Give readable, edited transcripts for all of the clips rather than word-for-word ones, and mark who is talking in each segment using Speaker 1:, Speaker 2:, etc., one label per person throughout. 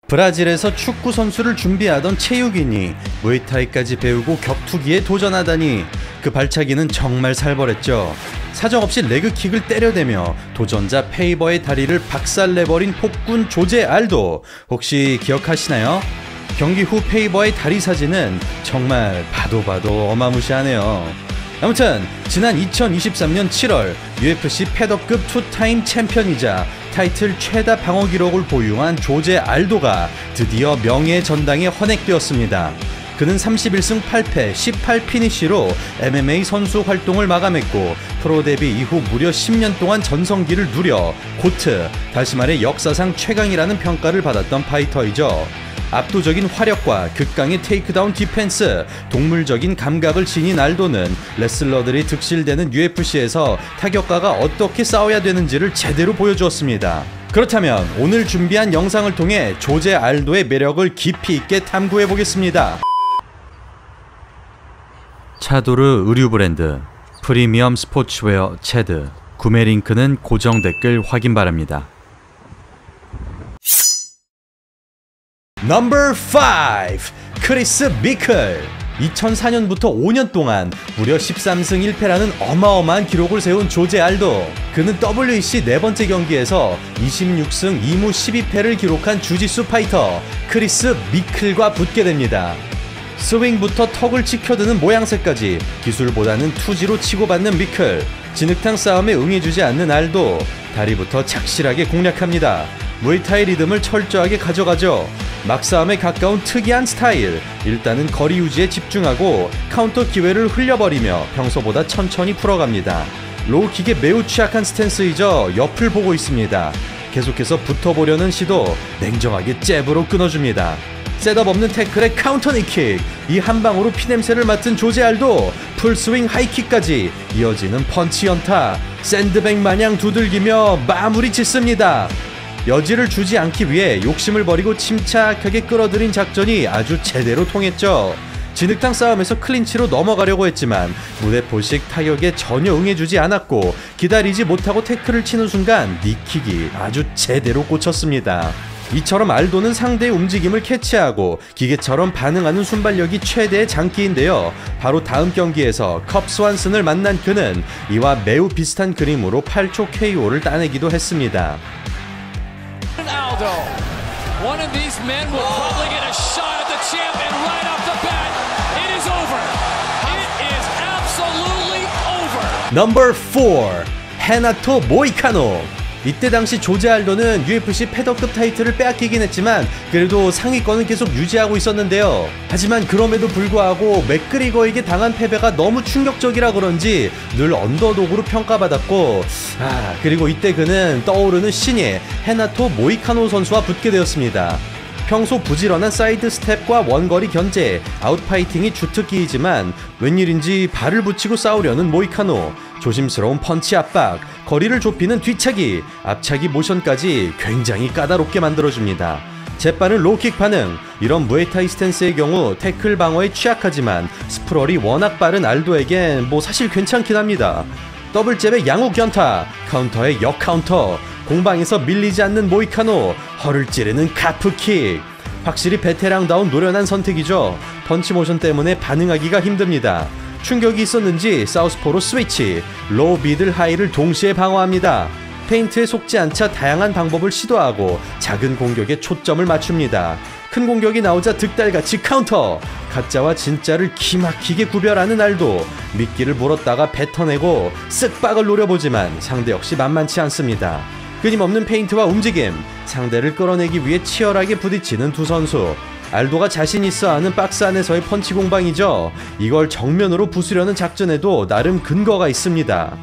Speaker 1: 브라질에서 축구 선수를 준비하던 체육인이 무에타이까지 배우고 격투기에 도전하다니 그 발차기는 정말 살벌했죠. 사정없이 레그킥을 때려대며 도전자 페이버의 다리를 박살내버린 폭군 조제 알도, 혹시 기억하시나요? 경기 후 페이버의 다리 사진은 정말 봐도 어마무시하네요. 아무튼 지난 2023년 7월 UFC 패더급 투타임 챔피언이자 타이틀 최다 방어 기록을 보유한 조제 알도가 드디어 명예의 전당에 헌액되었습니다. 그는 31승 8패 18피니시로 MMA 선수 활동을 마감했고, 프로 데뷔 이후 무려 10년 동안 전성기를 누려 고트, 다시 말해 역사상 최강이라는 평가를 받았던 파이터이죠. 압도적인 화력과 극강의 테이크다운 디펜스, 동물적인 감각을 지닌 알도는 레슬러들이 득실되는 UFC에서 타격가가 어떻게 싸워야 되는지를 제대로 보여주었습니다. 그렇다면 오늘 준비한 영상을 통해 조제 알도의 매력을 깊이 있게 탐구해보겠습니다. 차도르 의류 브랜드 프리미엄 스포츠웨어 체드, 구매 링크는 고정 댓글 확인 바랍니다. 넘버 5. 크리스 비클. 2004년부터 5년 동안 무려 13승 1패라는 어마어마한 기록을 세운 조제 알도. 그는 WEC 네번째 경기에서 26승 2무 12패를 기록한 주짓수 파이터 크리스 비클과 붙게 됩니다. 스윙부터 턱을 치켜드는 모양새까지 기술보다는 투지로 치고받는 비클. 진흙탕 싸움에 응해주지 않는 알도. 다리부터 착실하게 공략합니다. 무에타이 리듬을 철저하게 가져가죠. 막싸움에 가까운 특이한 스타일. 일단은 거리 유지에 집중하고 카운터 기회를 흘려버리며 평소보다 천천히 풀어갑니다. 로우킥에 매우 취약한 스탠스이죠. 옆을 보고 있습니다. 계속해서 붙어보려는 시도, 냉정하게 잽으로 끊어줍니다. 셋업 없는 태클에 카운터 니킥. 이 한방으로 피냄새를 맡은 조제 알도 풀스윙 하이킥까지 이어지는 펀치 연타. 샌드백 마냥 두들기며 마무리 짓습니다. 여지를 주지 않기 위해 욕심을 버리고 침착하게 끌어들인 작전이 아주 제대로 통했죠. 진흙탕 싸움에서 클린치로 넘어가려고 했지만 무대 포식 타격에 전혀 응해주지 않았고, 기다리지 못하고 태클을 치는 순간 니킥이 아주 제대로 꽂혔습니다. 이처럼 알도는 상대의 움직임을 캐치하고 기계처럼 반응하는 순발력이 최대의 장기인데요. 바로 다음 경기에서 컵 스완슨을 만난 그는 이와 매우 비슷한 그림으로 8초 KO를 따내기도 했습니다.
Speaker 2: One of these men will probably get a shot at the champ, and right off the bat, it is over. It is absolutely over.
Speaker 1: 넘버 4. 헤나토 모이카노. 이때 당시 조제 알도는 UFC 패더급 타이틀을 빼앗기긴 했지만 그래도 상위권은 계속 유지하고 있었는데요. 하지만 그럼에도 불구하고 맥그리거에게 당한 패배가 너무 충격적이라 그런지 늘 언더독으로 평가받았고, 그리고 이때 그는 떠오르는 신예 헤나토 모이카노 선수와 붙게 되었습니다. 평소 부지런한 사이드 스텝과 원거리 견제, 아웃파이팅이 주특기이지만 웬일인지 발을 붙이고 싸우려는 모이카노. 조심스러운 펀치 압박, 거리를 좁히는 뒤차기, 앞차기 모션까지 굉장히 까다롭게 만들어줍니다. 재빠른 로우킥 반응. 이런 무에타이 스탠스의 경우 태클 방어에 취약하지만 스프럴이 워낙 빠른 알도에겐 사실 괜찮긴 합니다. 더블잽의 양호 견타, 카운터의 역카운터, 공방에서 밀리지 않는 모이카노, 허를 찌르는 카프킥. 확실히 베테랑다운 노련한 선택이죠. 펀치 모션 때문에 반응하기가 힘듭니다. 충격이 있었는지 사우스포로 스위치, 로우 미들 하이를 동시에 방어합니다. 페인트에 속지 않자 다양한 방법을 시도하고 작은 공격에 초점을 맞춥니다. 큰 공격이 나오자 득달같이 카운터. 가짜와 진짜를 기막히게 구별하는 알도. 미끼를 물었다가 뱉어내고 쓱박을 노려보지만 상대 역시 만만치 않습니다. 끊임없는 페인트와 움직임, 상대를 끌어내기 위해 치열하게 부딪히는 두 선수. 알도가 자신 있어 하는 박스 안에서의 펀치 공방이죠. 이걸 정면으로 부수려는 작전에도 나름 근거가 있습니다.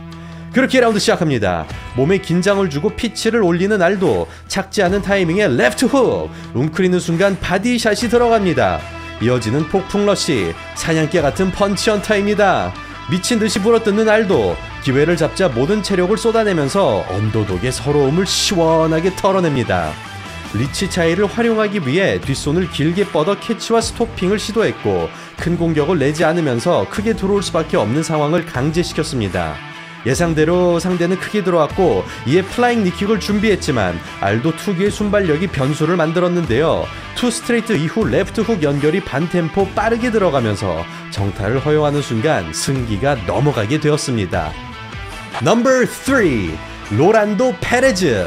Speaker 1: 그렇게 라운드 시작합니다. 몸에 긴장을 주고 피치를 올리는 알도. 착지 않은 타이밍에 레프트 훅, 웅크리는 순간 바디샷이 들어갑니다. 이어지는 폭풍 러시, 사냥개 같은 펀치 연타입니다. 미친듯이 물어뜯는 알도. 기회를 잡자 모든 체력을 쏟아내면서 언더독의 서러움을 시원하게 털어냅니다. 리치 차이를 활용하기 위해 뒷손을 길게 뻗어 캐치와 스토핑을 시도했고, 큰 공격을 내지 않으면서 크게 들어올 수밖에 없는 상황을 강제시켰습니다. 예상대로 상대는 크게 들어왔고 이에 플라잉 니킥을 준비했지만 알도 투기의 순발력이 변수를 만들었는데요. 투 스트레이트 이후 레프트 훅 연결이 반템포 빠르게 들어가면서 정타를 허용하는 순간 승기가 넘어가게 되었습니다. 넘버 3 로란도 페레즈.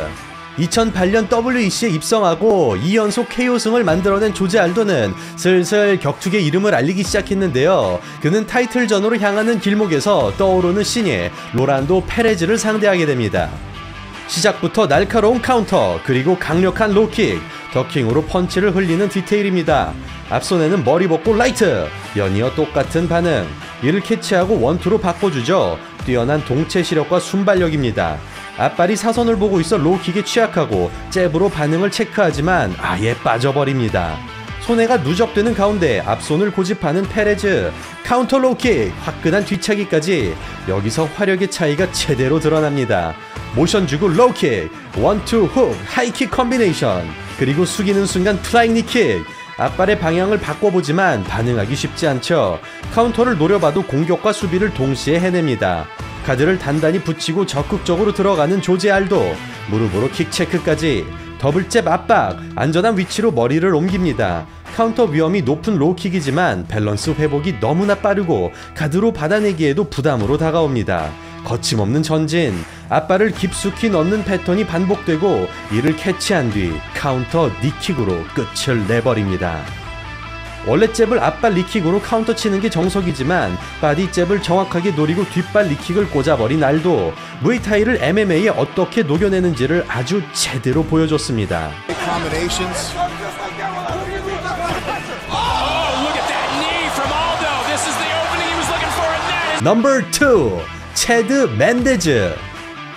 Speaker 1: 2008년 WEC에 입성하고 2연속 KO승을 만들어낸 조제 알도는 슬슬 격투계 이름을 알리기 시작했는데요. 그는 타이틀전으로 향하는 길목에서 떠오르는 신예 로란도 페레즈를 상대하게 됩니다. 시작부터 날카로운 카운터, 그리고 강력한 로킥, 더킹으로 펀치를 흘리는 디테일입니다. 앞손에는 머리 벗고 라이트, 연이어 똑같은 반응. 이를 캐치하고 원투로 바꿔주죠. 뛰어난 동체 시력과 순발력입니다. 앞발이 사선을 보고 있어 로킥에 취약하고 잽으로 반응을 체크하지만 아예 빠져버립니다. 손해가 누적되는 가운데 앞손을 고집하는 페레즈. 카운터 로킥, 화끈한 뒤차기까지. 여기서 화력의 차이가 제대로 드러납니다. 모션 주고 로킥, 원투 훅, 하이킥 컨비네이션, 그리고 숙이는 순간 플라잉 니킥. 앞발의 방향을 바꿔보지만 반응하기 쉽지 않죠. 카운터를 노려봐도 공격과 수비를 동시에 해냅니다. 가드를 단단히 붙이고 적극적으로 들어가는 조제 알도. 무릎으로 킥 체크까지. 더블잽 압박, 안전한 위치로 머리를 옮깁니다. 카운터 위험이 높은 로킥이지만 밸런스 회복이 너무나 빠르고 가드로 받아내기에도 부담으로 다가옵니다. 거침없는 전진, 앞발을 깊숙이 넣는 패턴이 반복되고 이를 캐치한 뒤 카운터 니킥으로 끝을 내버립니다. 원래 잽을 앞발 니킥으로 카운터 치는 게 정석이지만 바디 잽을 정확하게 노리고 뒷발 니킥을 꽂아버린 알도. 무에타이를 MMA에 어떻게 녹여내는지를 아주 제대로 보여줬습니다. 넘버 2 체드 맨데즈.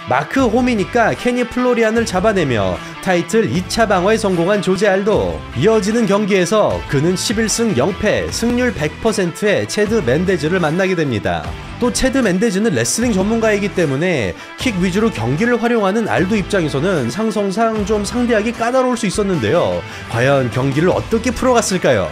Speaker 1: 마크 홈이니까 케니 플로리안을 잡아내며 타이틀 2차 방어에 성공한 조제 알도. 이어지는 경기에서 그는 11승 0패 승률 100%의 체드 맨데즈를 만나게 됩니다. 또 체드 맨데즈는 레슬링 전문가이기 때문에 킥 위주로 경기를 활용하는 알도 입장에서는 상성상 좀 상대하기 까다로울 수 있었는데요. 과연 경기를 어떻게 풀어갔을까요?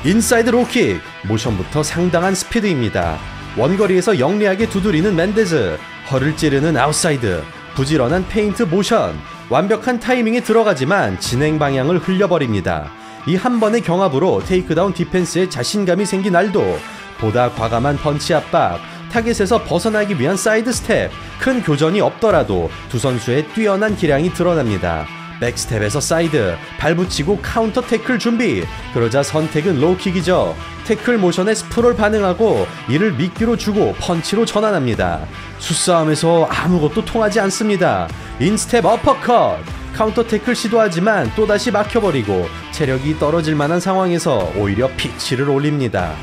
Speaker 1: 인사이드 로킥, 모션부터 상당한 스피드입니다. 원거리에서 영리하게 두드리는 맨데즈, 허를 찌르는 아웃사이드, 부지런한 페인트 모션, 완벽한 타이밍에 들어가지만 진행 방향을 흘려버립니다. 이 한 번의 경합으로 테이크다운 디펜스에 자신감이 생긴 알도. 보다 과감한 펀치 압박, 타겟에서 벗어나기 위한 사이드 스텝, 큰 교전이 없더라도 두 선수의 뛰어난 기량이 드러납니다. 백스텝에서 사이드, 발붙이고 카운터 태클 준비. 그러자 선택은 로우킥이죠. 태클 모션에 스프롤 반응하고 이를 미끼로 주고 펀치로 전환합니다. 수싸움에서 아무것도 통하지 않습니다. 인스텝 어퍼컷, 카운터 태클 시도하지만 또다시 막혀버리고 체력이 떨어질 만한 상황에서 오히려 피치를 올립니다.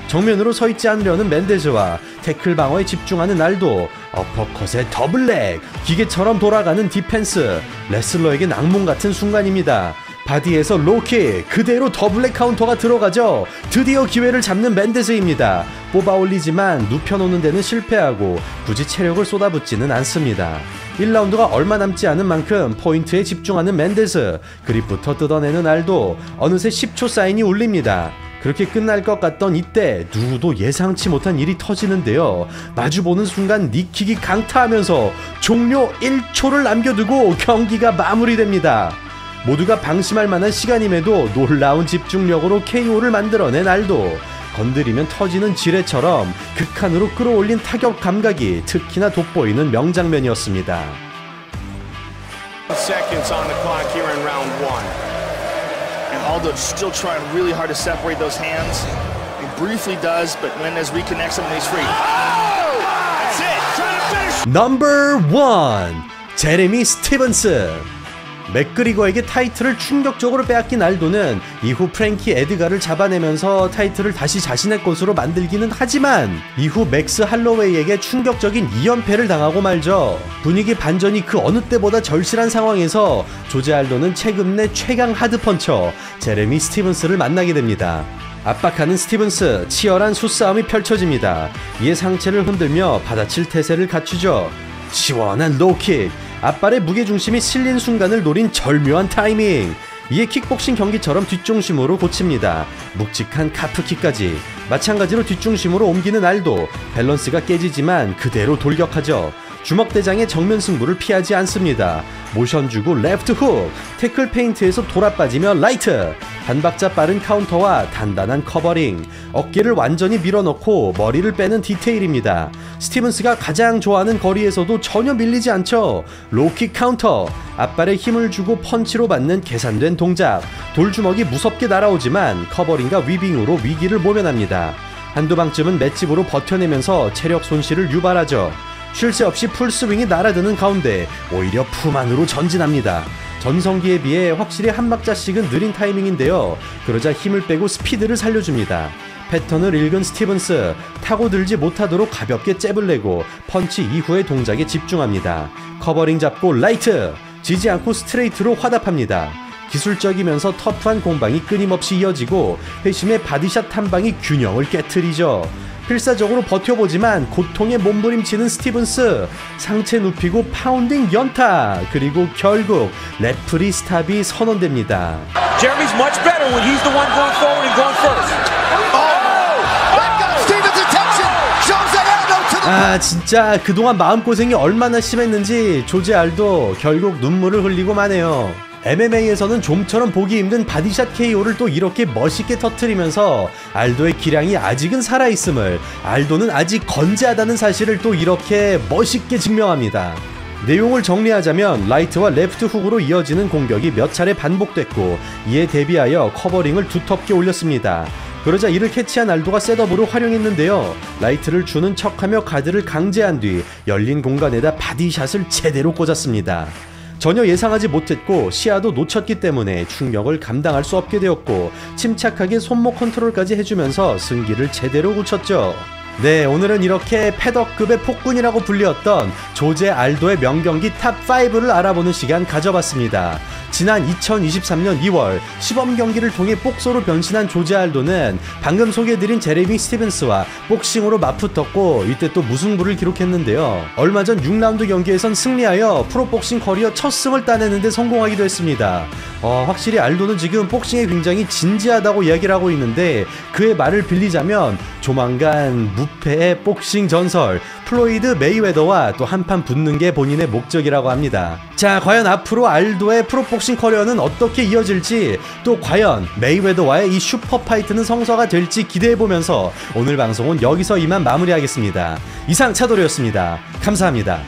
Speaker 1: 정면으로 서있지 않으려는 맨데즈와 태클 방어에 집중하는 알도. 어퍼컷의 더블렉, 기계처럼 돌아가는 디펜스, 레슬러에겐 악몽 같은 순간입니다. 바디에서 로킥, 그대로 더블렉 카운터가 들어가죠. 드디어 기회를 잡는 맨데즈입니다. 뽑아 올리지만 눕혀놓는 데는 실패하고 굳이 체력을 쏟아붓지는 않습니다. 1라운드가 얼마 남지 않은 만큼 포인트에 집중하는 맨데즈. 그립부터 뜯어내는 알도. 어느새 10초 사인이 울립니다. 그렇게 끝날 것 같던 이때 누구도 예상치 못한 일이 터지는데요. 마주보는 순간 니킥이 강타하면서 종료 1초를 남겨두고 경기가 마무리됩니다. 모두가 방심할 만한 시간임에도 놀라운 집중력으로 KO를 만들어낸 알도. 건드리면 터지는 지뢰처럼 극한으로 끌어올린 타격 감각이 특히나 돋보이는 명장면이었습니다.
Speaker 3: Aldo still trying really hard to separate those hands. He briefly does, but Mendes reconnects him and he's free. Oh! That's it! Trying to finish!
Speaker 1: Number 1 제레미 스티븐스. 맥그리거에게 타이틀을 충격적으로 빼앗긴 알도는 이후 프랭키 에드가를 잡아내면서 타이틀을 다시 자신의 것으로 만들기는 하지만 이후 맥스 할로웨이에게 충격적인 2연패를 당하고 말죠. 분위기 반전이 그 어느 때보다 절실한 상황에서 조제 알도는 최근 내 최강 하드펀처 제레미 스티븐스를 만나게 됩니다. 압박하는 스티븐스, 치열한 수싸움이 펼쳐집니다. 이에 상체를 흔들며 받아칠 태세를 갖추죠. 시원한 로킥, 앞발의 무게중심이 실린 순간을 노린 절묘한 타이밍. 이에 킥복싱 경기처럼 뒷중심으로 고칩니다. 묵직한 카프킥까지. 마찬가지로 뒷중심으로 옮기는 알도. 밸런스가 깨지지만 그대로 돌격하죠. 주먹대장의 정면 승부를 피하지 않습니다. 모션 주고 레프트 훅, 태클 페인트에서 돌아빠지며 라이트, 반박자 빠른 카운터와 단단한 커버링, 어깨를 완전히 밀어넣고 머리를 빼는 디테일입니다. 스티븐스가 가장 좋아하는 거리에서도 전혀 밀리지 않죠. 로킥 카운터, 앞발에 힘을 주고 펀치로 받는 계산된 동작, 돌주먹이 무섭게 날아오지만 커버링과 위빙으로 위기를 모면합니다. 한두 방쯤은 맷집으로 버텨내면서 체력 손실을 유발하죠. 쉴 새 없이 풀스윙이 날아드는 가운데 오히려 품 안으로 전진합니다. 전성기에 비해 확실히 한 박자씩은 느린 타이밍인데요. 그러자 힘을 빼고 스피드를 살려줍니다. 패턴을 읽은 스티븐스, 타고들지 못하도록 가볍게 잽을 내고 펀치 이후의 동작에 집중합니다. 커버링 잡고 라이트, 지지 않고 스트레이트로 화답합니다. 기술적이면서 터프한 공방이 끊임없이 이어지고 회심의 바디샷 한 방이 균형을 깨트리죠. 필사적으로 버텨보지만 고통에 몸부림치는 스티븐스, 상체 눕히고 파운딩 연타, 그리고 결국 레프리 스탑이 선언됩니다.
Speaker 4: Jeremy's much better when he's the one going forward and going first.
Speaker 1: 아, 진짜 그동안 마음고생이 얼마나 심했는지 조제 알도 결국 눈물을 흘리고 마네요. MMA에서는 좀처럼 보기 힘든 바디샷 KO를 또 이렇게 멋있게 터뜨리면서 알도의 기량이 아직은 살아있음을, 알도는 아직 건재하다는 사실을 또 이렇게 멋있게 증명합니다. 내용을 정리하자면 라이트와 레프트 훅으로 이어지는 공격이 몇 차례 반복됐고 이에 대비하여 커버링을 두텁게 올렸습니다. 그러자 이를 캐치한 알도가 셋업으로 활용했는데요. 라이트를 주는 척하며 가드를 강제한 뒤 열린 공간에다 바디샷을 제대로 꽂았습니다. 전혀 예상하지 못했고 시야도 놓쳤기 때문에 충격을 감당할 수 없게 되었고 침착하게 손목 컨트롤까지 해주면서 승기를 제대로 굳혔죠. 네, 오늘은 이렇게 패덕급의 폭군이라고 불리었던 조제 알도의 명경기 탑5를 알아보는 시간 가져봤습니다. 지난 2023년 2월 시범 경기를 통해 복서로 변신한 조제 알도는 방금 소개해드린 제레미 스티븐스와 복싱으로 맞붙었고 이때 또 무승부를 기록했는데요. 얼마 전 6라운드 경기에선 승리하여 프로복싱 커리어 첫 승을 따내는데 성공하기도 했습니다. 확실히 알도는 지금 복싱에 굉장히 진지하다고 이야기를 하고 있는데 그의 말을 빌리자면 조만간 무패의 복싱 전설 플로이드 메이웨더와 또 한판 붙는 게 본인의 목적이라고 합니다. 자, 과연 앞으로 알도의 프로복싱 커리어는 어떻게 이어질지, 또 과연 메이웨더와의 이 슈퍼파이트는 성사가 될지 기대해보면서 오늘 방송은 여기서 이만 마무리하겠습니다. 이상 차도르였습니다. 감사합니다.